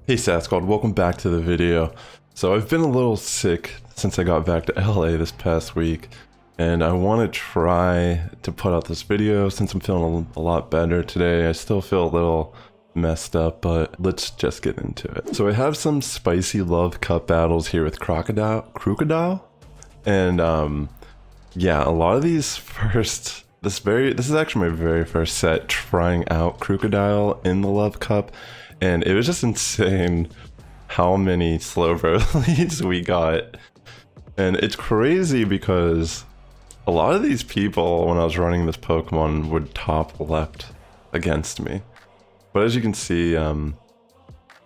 Hey Sass Squad, welcome back to the video. So I've been a little sick since I got back to LA this past week, and I want to try to put out this video since I'm feeling a lot better today. I still feel a little messed up, but let's just get into it. So I have some spicy love cup battles here with Krookodile, and yeah, a lot of these first, this is actually my very first set trying out Krookodile in the love cup. And it was just insane how many Slowbro leads we got. And it's crazy because a lot of these people, when I was running this Pokemon, would top left against me. But as you can see,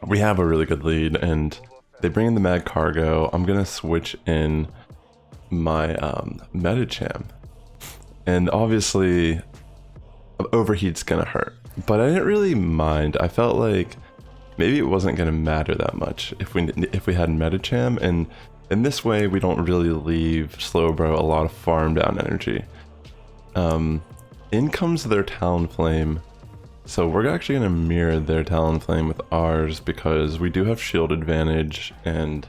we have a really good lead, and they bring in the Mad Cargo. I'm gonna switch in my Medicham. And obviously, Overheat's gonna hurt. But I didn't really mind. I felt like maybe it wasn't going to matter that much if we had Medicham, and in this way we don't really leave Slowbro a lot of farm down energy. In comes their Talonflame, so we're actually going to mirror their Talonflame with ours because we do have shield advantage, and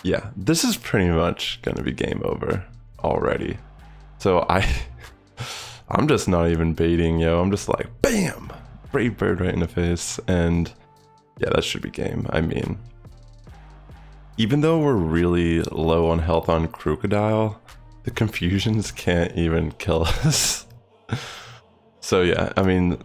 yeah, this is pretty much going to be game over already. So I'm just not even baiting, yo. I'm just like, bam! Brave Bird right in the face, and yeah, that should be game. I mean, even though we're really low on health on Krookodile, the confusions can't even kill us. So yeah, I mean,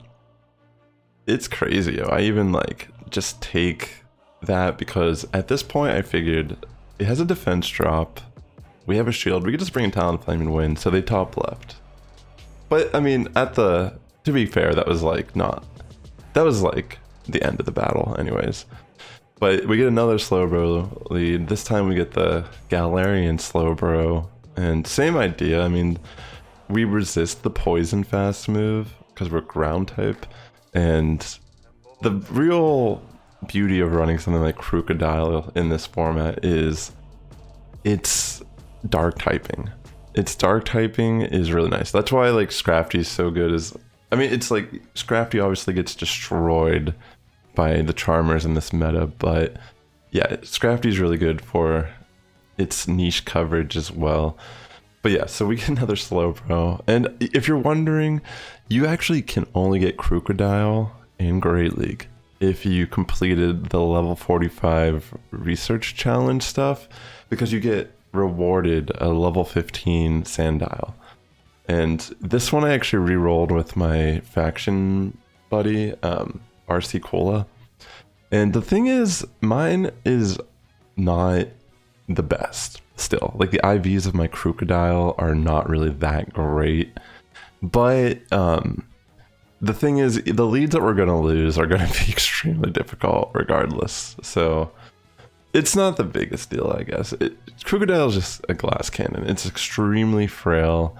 it's crazy, yo. I even like just take that because at this point I figured it has a defense drop. We have a shield. We could just bring in Talonflame and win. So they top left. But I mean, to be fair, that was like the end of the battle anyways. But we get another Slowbro lead. This time we get the Galarian Slowbro, and same idea. I mean, we resist the poison fast move because we're ground type, and the real beauty of running something like Krookodile in this format is its dark typing. Its dark typing is really nice. That's why like Scrafty is so good. I mean, it's like Scrafty obviously gets destroyed by the Charmers in this meta, but yeah, Scrafty is really good for its niche coverage as well. But yeah, so we get another Slowbro, and if you're wondering, you actually can only get Krookodile in Great League if you completed the level 45 research challenge stuff, because you get rewarded a level 15 Sandile. And this one I actually re-rolled with my faction buddy, RC Cola. And the thing is, mine is not the best still. Like the IVs of my Krookodile are not really that great. But the thing is, the leads that we're going to lose are going to be extremely difficult regardless. So it's not the biggest deal, I guess. Krookodile is just a glass cannon. It's extremely frail.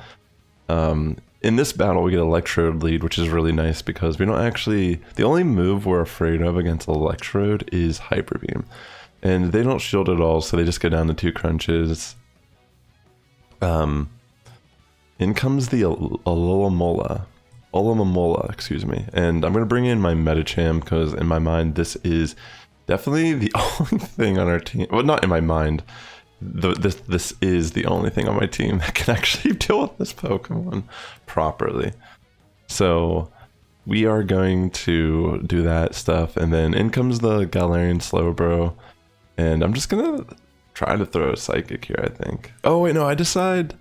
In this battle, we get Electrode lead, which is really nice because we don't actually... The only move we're afraid of against Electrode is Hyper Beam. And they don't shield at all, so they just go down to 2 crunches. In comes the Olomomola, excuse me. And I'm going to bring in my Medicham because in my mind, this is definitely the only thing on our team. Well, not in my mind. This is the only thing on my team that can actually deal with this Pokemon properly. So we are going to do that stuff, and then in comes the Galarian Slowbro, and I'm just gonna try to throw a Psychic here, I think. Oh wait, no, I decide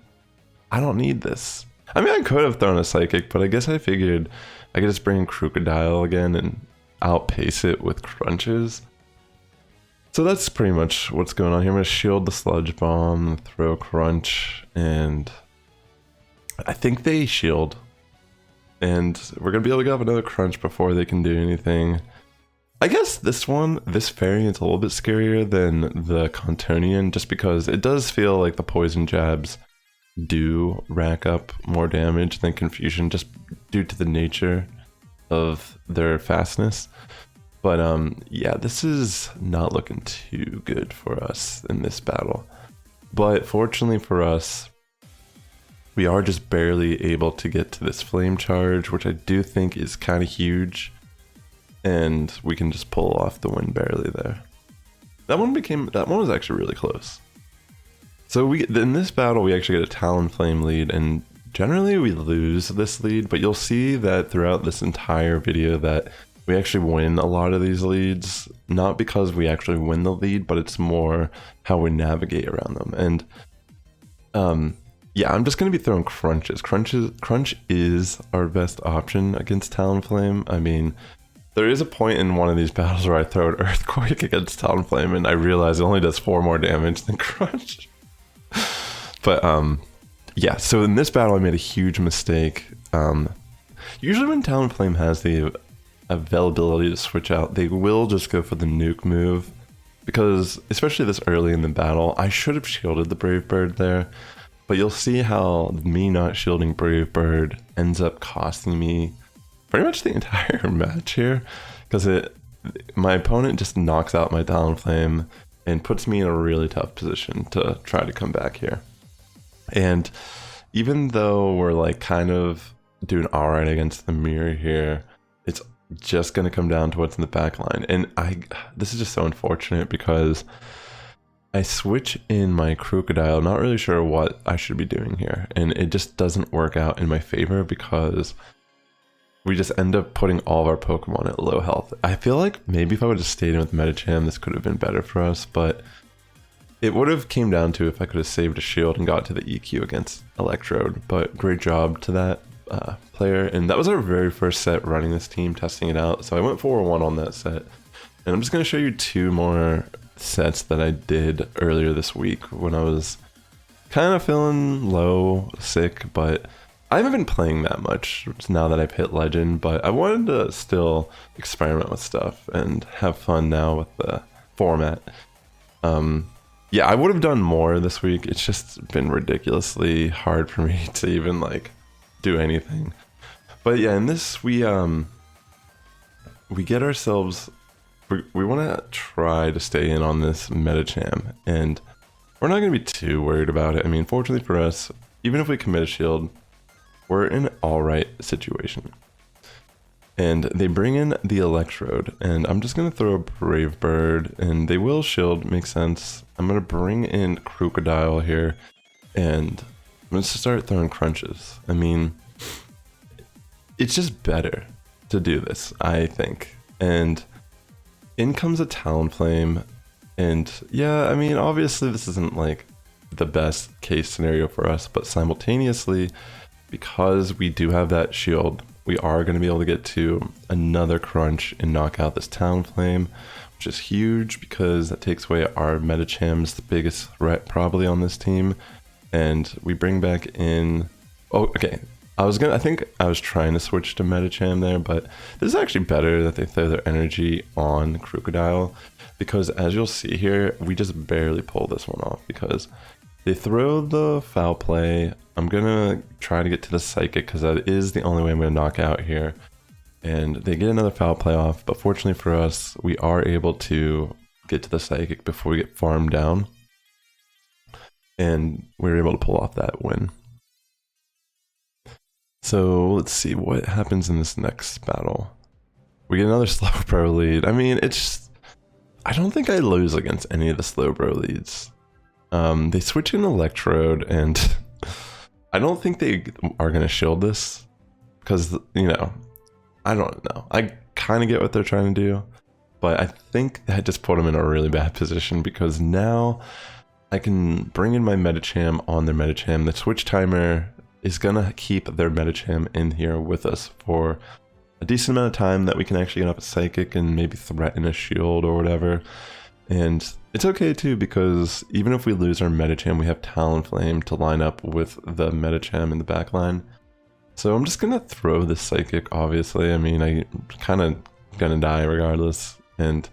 I don't need this. I mean, I could have thrown a Psychic, but I guess I figured I could just bring in Krookodile again and outpace it with crunches. So that's pretty much what's going on here. I'm going to shield the Sludge Bomb, throw Crunch, and I think they shield. And we're going to be able to get up another Crunch before they can do anything. I guess this variant's a little bit scarier than the Contonian, just because it does feel like the Poison Jabs do rack up more damage than Confusion, just due to the nature of their fastness. But yeah, this is not looking too good for us in this battle. But fortunately for us, we are just barely able to get to this Flame Charge, which I do think is kind of huge. and we can just pull off the win barely there. That one was actually really close. So in this battle, we actually get a Talonflame lead, and generally we lose this lead, but you'll see that throughout this entire video that we actually win a lot of these leads, not because we actually win the lead, but it's more how we navigate around them. And yeah, I'm just going to be throwing crunches. Crunch is our best option against Talonflame. I mean, there is a point in one of these battles where I throw an Earthquake against Talonflame and I realize it only does 4 more damage than Crunch. But yeah, so in this battle I made a huge mistake. Usually when Talonflame has the availability to switch out, they will just go for the nuke move, because especially this early in the battle, I should have shielded the Brave Bird there, but you'll see how me not shielding Brave Bird ends up costing me pretty much the entire match here, because my opponent just knocks out my Talonflame and puts me in a really tough position to try to come back here. And even though we're like kind of doing alright against the mirror here, it's just going to come down to what's in the back line. And this is just so unfortunate because I switch in my Krookodile, not really sure what I should be doing here, and it just doesn't work out in my favor because we just end up putting all of our Pokemon at low health. I feel like maybe if I would have stayed in with Medicham, this could have been better for us, but it would have came down to if I could have saved a shield and got to the EQ against Electrode. But great job to that player, and that was our very first set running this team, testing it out. So I went 4-1 on that set, and I'm just going to show you 2 more sets that I did earlier this week when I was kind of feeling low, sick, but I haven't been playing that much now that I've hit Legend, but I wanted to still experiment with stuff and have fun now with the format. Yeah, I would have done more this week. It's just been ridiculously hard for me to even like do anything. But yeah, in this we get ourselves, we want to try to stay in on this Medicham, and we're not going to be too worried about it. I mean, fortunately for us, even if we commit a shield, we're in an alright situation. And they bring in the Electrode, and I'm just going to throw a Brave Bird, and they will shield, makes sense. I'm going to bring in Krookodile here, and I'm going to start throwing crunches. I mean, it's just better to do this, I think. And in comes a Talonflame, and yeah, I mean, obviously this isn't like the best case scenario for us, but simultaneously, because we do have that shield, we are going to be able to get to another crunch and knock out this Talonflame, which is huge because that takes away our Medicham's the biggest threat probably on this team. And we bring back in, oh, okay, I think I was trying to switch to Medicham there, but this is actually better that they throw their energy on Krookodile, because as you'll see here, we just barely pull this one off because they throw the foul play. I'm gonna try to get to the Psychic because that is the only way I'm gonna knock out here. And they get another foul play off, but fortunately for us, we are able to get to the Psychic before we get farmed down. And we were able to pull off that win. So let's see what happens in this next battle. We get another Slowbro lead. I mean, I don't think I lose against any of the Slowbro leads. They switch in Electrode, and I don't think they are going to shield this because, you know, I don't know. I kind of get what they're trying to do, but I think that just put them in a really bad position because now I can bring in my Medicham on their Medicham. The switch timer is going to keep their Medicham in here with us for a decent amount of time that we can actually get up a Psychic and maybe threaten a shield or whatever. And it's okay too, because even if we lose our Medicham, we have Talonflame to line up with the Medicham in the back line. So I'm just gonna throw this Psychic, obviously. I mean, I'm kind of gonna die regardless. And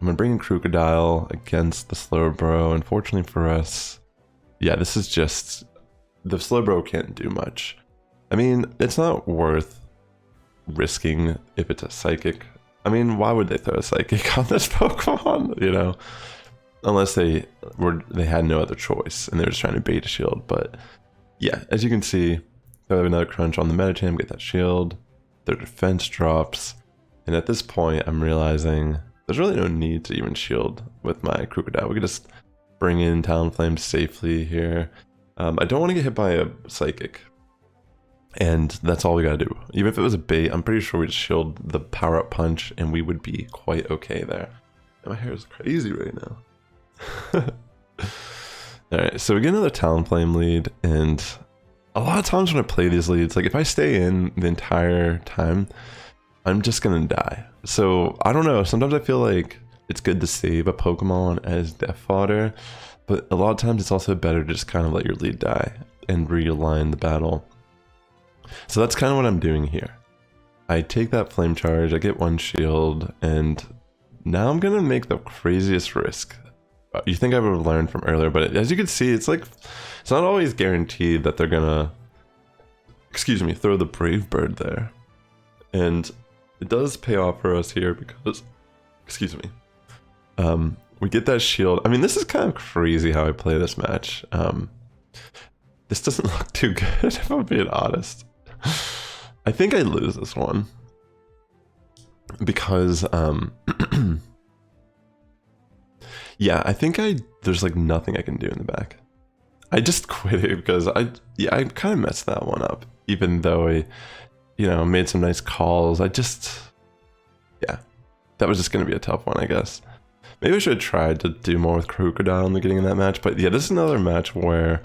I'm gonna bring in Krookodile against the Slowbro. Unfortunately for us, yeah, this is just, the Slowbro can't do much. I mean, it's not worth risking if it's a Psychic. I mean, why would they throw a Psychic on this Pokemon, you know? Unless they had no other choice and they were just trying to bait a shield. But yeah, as you can see, they have another crunch on the Medicham, get that shield, their defense drops, And at this point, I'm realizing there's really no need to even shield with my Krookodile. We could just bring in Talonflame safely here. I don't want to get hit by a Psychic. And that's all we gotta do. Even if it was a bait, I'm pretty sure we'd shield the power-up punch and we would be quite okay there. And my hair is crazy right now. Alright, so we get another Talonflame lead, and a lot of times when I play these leads, like if I stay in the entire time, I'm just gonna die. So I don't know, sometimes I feel like it's good to save a Pokemon as death fodder, but a lot of times it's also better to just kind of let your lead die and realign the battle. So that's kind of what I'm doing here. I take that Flame Charge, I get one shield, and now I'm gonna make the craziest risk. You think I would have learned from earlier, but as you can see, it's like, it's not always guaranteed that they're gonna, excuse me, throw the Brave Bird there. And it does pay off for us here because, excuse me, we get that shield. I mean, this is kind of crazy how I play this match. This doesn't look too good, if I'm being honest. I think I lose this one because, yeah, I think there's like nothing I can do in the back. I just quit it because I kind of messed that one up, even though I, made some nice calls. Yeah, that was just going to be a tough one, I guess. Maybe I should have tried to do more with Krookodile in the beginning of that match, but yeah, this is another match where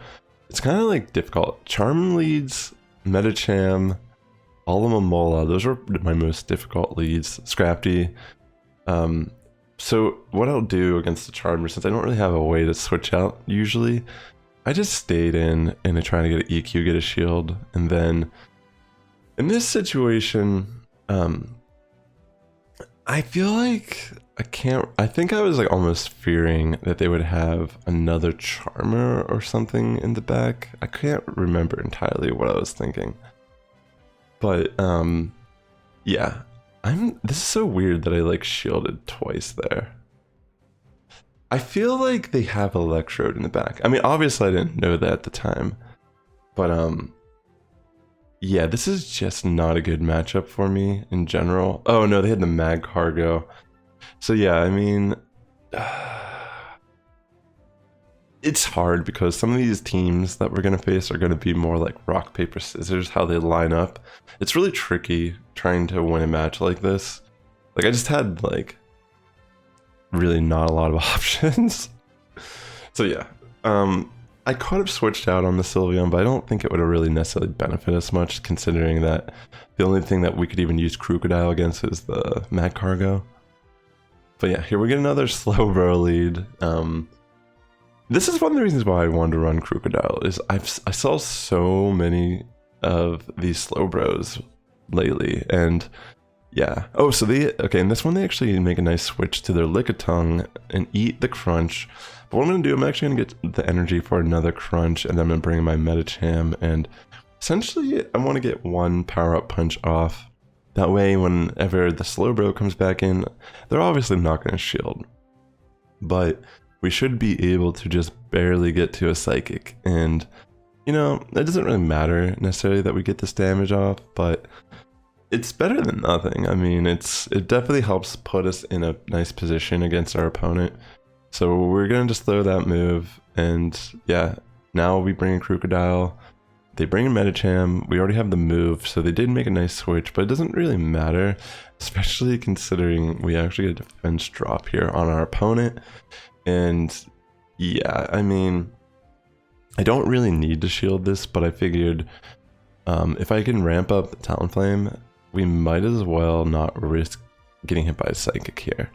it's kind of like difficult. Charm leads, Medicham, Alomomola, those were my most difficult leads. Scrafty. So what I'll do against the Charmer, since I don't really have a way to switch out usually, I just stayed in and I try to get an EQ, get a shield, and then in this situation, I feel like I think I was like almost fearing that they would have another Charmer or something in the back. I can't remember entirely what I was thinking. But, yeah. This is so weird that I like shielded twice there. I feel like they have Electrode in the back. I mean, obviously I didn't know that at the time. But, yeah, this is just not a good matchup for me in general. Oh no, they had the Mag Cargo. So yeah, I mean, it's hard because some of these teams that we're going to face are going to be more like rock, paper, scissors, how they line up. It's really tricky trying to win a match like this. Like I just had like really not a lot of options. So yeah, I could have switched out on the Sylveon, but I don't think it would have really necessarily benefited us much, considering that the only thing that we could even use Krookodile against is the Mag Cargo. But yeah, here we get another Slowbro lead. This is one of the reasons why I wanted to run Krookodile, is I saw so many of these Slowbros lately, and yeah. Oh, so okay, in this one they actually make a nice switch to their Lickitung and eat the Crunch. But what I'm going to do, I'm actually going to get the energy for another Crunch, and then I'm going to bring in my Medicham, and essentially I want to get one power-up punch off. That way, whenever the Slowbro comes back in, they're obviously not going to shield. But we should be able to just barely get to a Psychic, and, it doesn't really matter necessarily that we get this damage off, but it's better than nothing. I mean, it definitely helps put us in a nice position against our opponent. So we're going to just throw that move, and yeah, now we bring in Krookodile, they bring in Medicham, we already have the move, so they did make a nice switch, but it doesn't really matter, especially considering we actually get a defense drop here on our opponent. And yeah, I mean, I don't really need to shield this, but I figured if I can ramp up the Talonflame, we might as well not risk getting hit by a Psychic here.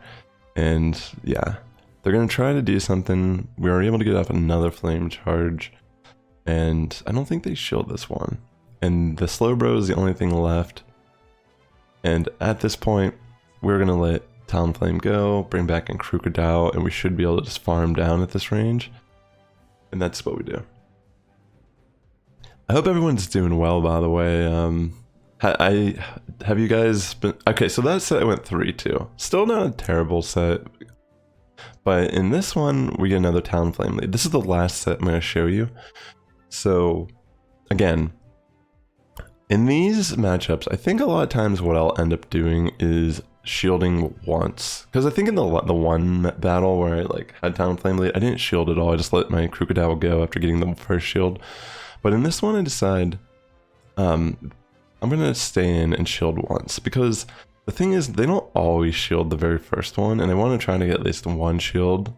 And yeah, they're going to try to do something. We were able to get off another Flame Charge, and I don't think they shield this one. And the Slowbro is the only thing left. And at this point, we're going to let Talonflame go, bring back in Krookodile, and we should be able to just farm down at this range. And that's what we do. I hope everyone's doing well, by the way. Have you guys been... Okay, so that set went 3-2. Still not a terrible set. But in this one, we get another Talonflame lead. This is the last set I'm going to show you. So, again, in these matchups, I think a lot of times what I'll end up doing is shielding once, because I think in the one battle where I like had Talonflame lead, I didn't shield at all. I just let my Krookodile go after getting the first shield. But in this one, I decide I'm gonna stay in and shield once, because the thing is they don't always shield the very first one, and I want to try to get at least one shield.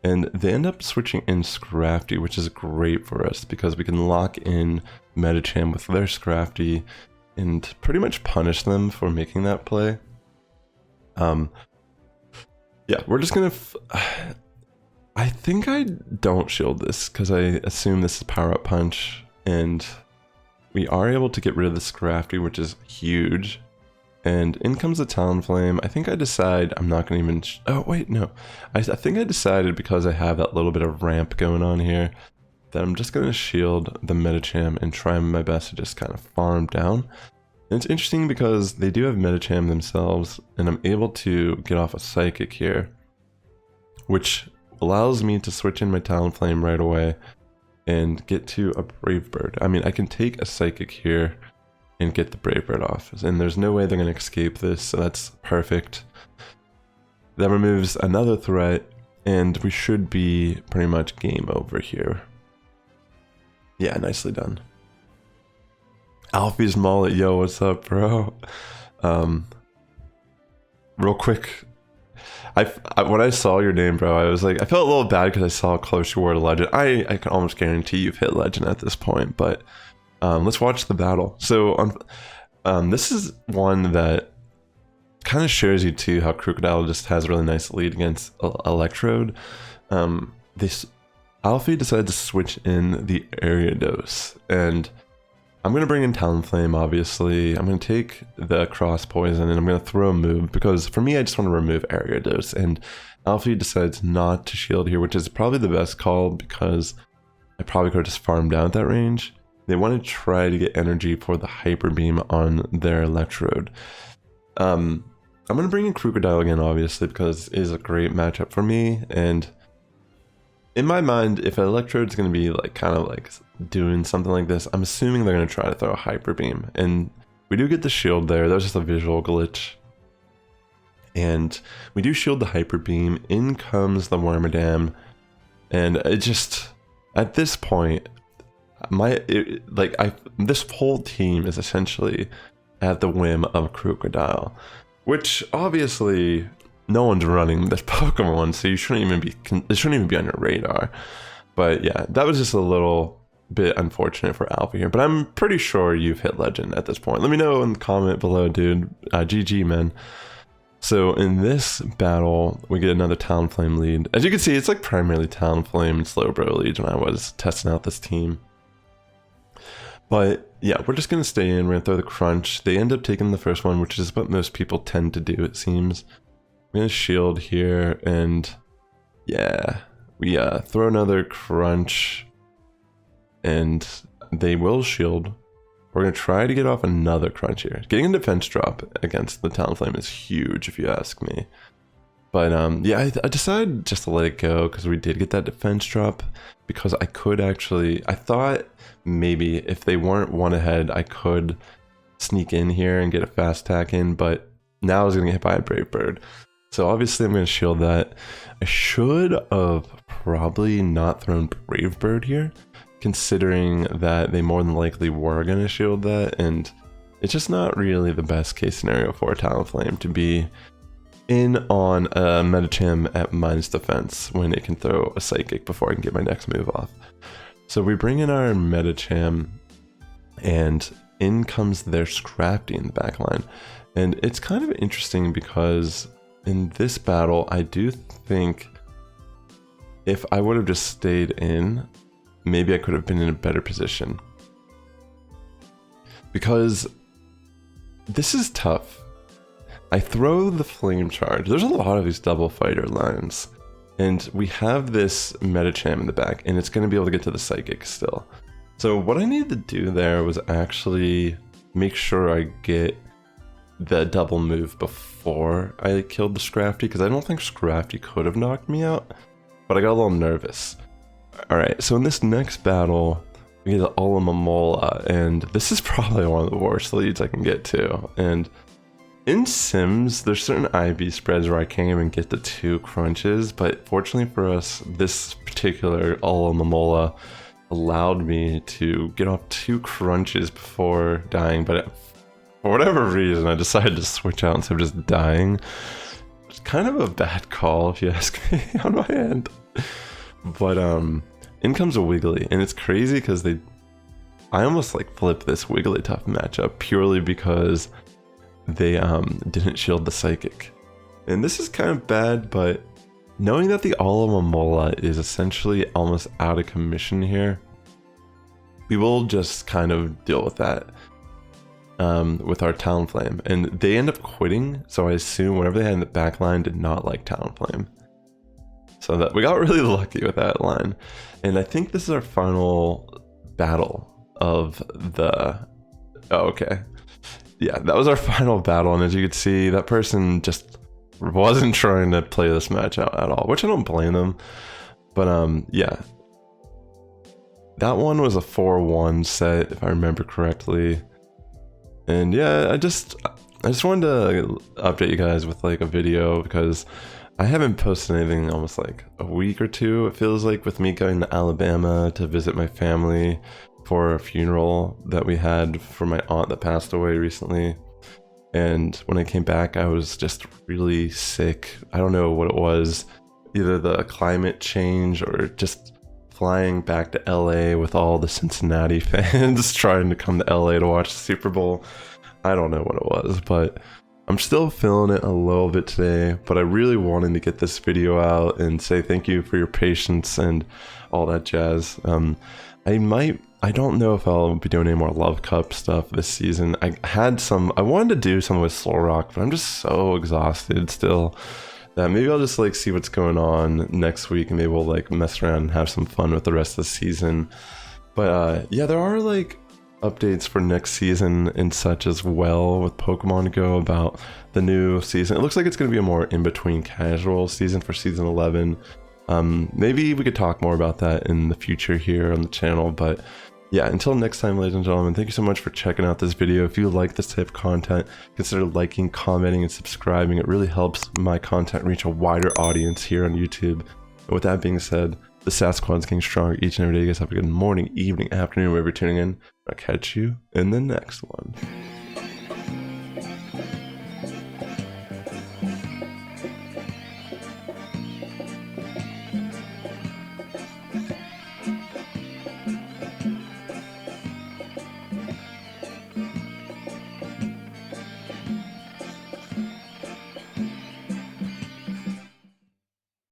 And they end up switching in Scrafty, which is great for us because we can lock in Medicham with their Scrafty and pretty much punish them for making that play. Yeah, we're just gonna... I think I don't shield this because I assume this is Power Up Punch, and we are able to get rid of the Scrafty, which is huge. And in comes the Talonflame. I think I decide I'm not going to even... oh, wait, no. I think I decided, because I have that little bit of ramp going on here, that I'm just going to shield the Medicham and try my best to just kind of farm down. And it's interesting because they do have Medicham themselves, and I'm able to get off a Psychic here, which allows me to switch in my Talonflame right away and get to a Brave Bird. I mean, I can take a Psychic here and get the Brave Bird off, and there's no way they're going to escape this, so that's perfect. That removes another threat, and we should be pretty much game over here. Yeah, nicely done. Alfie's Mullet, yo, what's up, bro? Real quick, when I saw your name, bro, I was like, I felt a little bad because I saw how close you were to Legend. I can almost guarantee you've hit Legend at this point, but let's watch the battle. So this is one that kind of shows you too how Krookodile just has a really nice lead against Electrode. Alfie decided to switch in the Ariados, and I'm going to bring in Talonflame, obviously. I'm going to take the Cross Poison, and I'm going to throw a move, because for me, I just want to remove Ariados, and Alfie decides not to shield here, which is probably the best call, because I probably could have just farmed down at that range. They want to try to get energy for the Hyper Beam on their Electrode. I'm going to bring in Krookodile again, obviously, because it is a great matchup for me, and in my mind, if an Electrode's going to be like kind of like doing something like this, I'm assuming they're going to try to throw a Hyper Beam, and we do get the shield there. That was just a visual glitch, and we do shield the Hyper Beam. In comes the Wormadam, and it just, at this point, this whole team is essentially at the whim of Krookodile, which obviously no one's running this Pokemon, so you shouldn't even be, it shouldn't even be on your radar. But yeah, that was just a little bit unfortunate for Alpha here, but I'm pretty sure you've hit Legend at this point. Let me know in the comment below, dude. GG, man. So in this battle, we get another Talonflame lead. As you can see, it's like primarily Talonflame and Slowbro leads when I was testing out this team. But yeah, we're just going to stay in. We're going to throw the Crunch. They end up taking the first one, which is what most people tend to do, it seems. I'm going to shield here, and yeah, we throw another Crunch, and they will shield. We're going to try to get off another Crunch here. Getting a defense drop against the Talonflame is huge, if you ask me. But yeah, I decided just to let it go because we did get that defense drop, because I could actually, I thought maybe if they weren't one ahead, I could sneak in here and get a fast attack in, but now I was going to get hit by a Brave Bird. So obviously I'm going to shield that. I should have probably not thrown Brave Bird here, considering that they more than likely were going to shield that, and it's just not really the best case scenario for a Talonflame to be in on a Medicham at minus defense when it can throw a Psychic before I can get my next move off. So we bring in our Medicham, and in comes their Scrafty in the back line. And it's kind of interesting because in this battle, I do think if I would have just stayed in, maybe I could have been in a better position. Because this is tough. I throw the Flame Charge. There's a lot of these double fighter lines, and we have this Medicham in the back, and it's going to be able to get to the Psychic still. So what I needed to do there was actually make sure I get the double move before I killed the Scrafty, because I don't think Scrafty could have knocked me out, but I got a little nervous. Alright, so in this next battle, we get the Olomomola, and this is probably one of the worst leads I can get to. And in Sims, there's certain IV spreads where I can't even get the 2 crunches, but fortunately for us, this particular Alomomola allowed me to get off 2 crunches before dying, but for whatever reason, I decided to switch out instead of just dying. It's kind of a bad call, if you ask me, on my end. But in comes a Wiggly, and it's crazy because I almost like flipped this Wigglytuff matchup purely because they didn't shield the Psychic. And this is kind of bad, but knowing that the Alomomola is essentially almost out of commission here, we will just kind of deal with that with our Talonflame. And they end up quitting, so I assume whatever they had in the back line did not like Talonflame. So that we got really lucky with that line. And I think this is our final battle of the... Oh, okay. Yeah, that was our final battle, and as you can see, that person just wasn't trying to play this match out at all, which I don't blame them. But yeah, that one was a 4-1 set, if I remember correctly. And yeah, I just wanted to update you guys with like a video because I haven't posted anything in almost like a week or two. It feels like, with me going to Alabama to visit my family for a funeral that we had for my aunt that passed away recently. And when I came back, I was just really sick. I don't know what it was, either the climate change or just flying back to LA with all the Cincinnati fans trying to come to LA to watch the Super Bowl. I don't know what it was, but I'm still feeling it a little bit today. But I really wanted to get this video out and say thank you for your patience and all that jazz. I don't know if I'll be doing any more Love Cup stuff this season. I wanted to do some with Solrock, but I'm just so exhausted still that maybe I'll just like see what's going on next week and maybe we'll like mess around and have some fun with the rest of the season. But yeah, there are like updates for next season and such as well with Pokemon Go about the new season. It looks like it's going to be a more in-between casual season for season 11. Maybe we could talk more about that in the future here on the channel, but yeah, until next time, ladies and gentlemen, thank you so much for checking out this video. If you like this type of content, consider liking, commenting, and subscribing. It really helps my content reach a wider audience here on YouTube. And with that being said, the Sass Squad's getting stronger each and every day. You guys have a good morning, evening, afternoon, wherever you're tuning in. I'll catch you in the next one.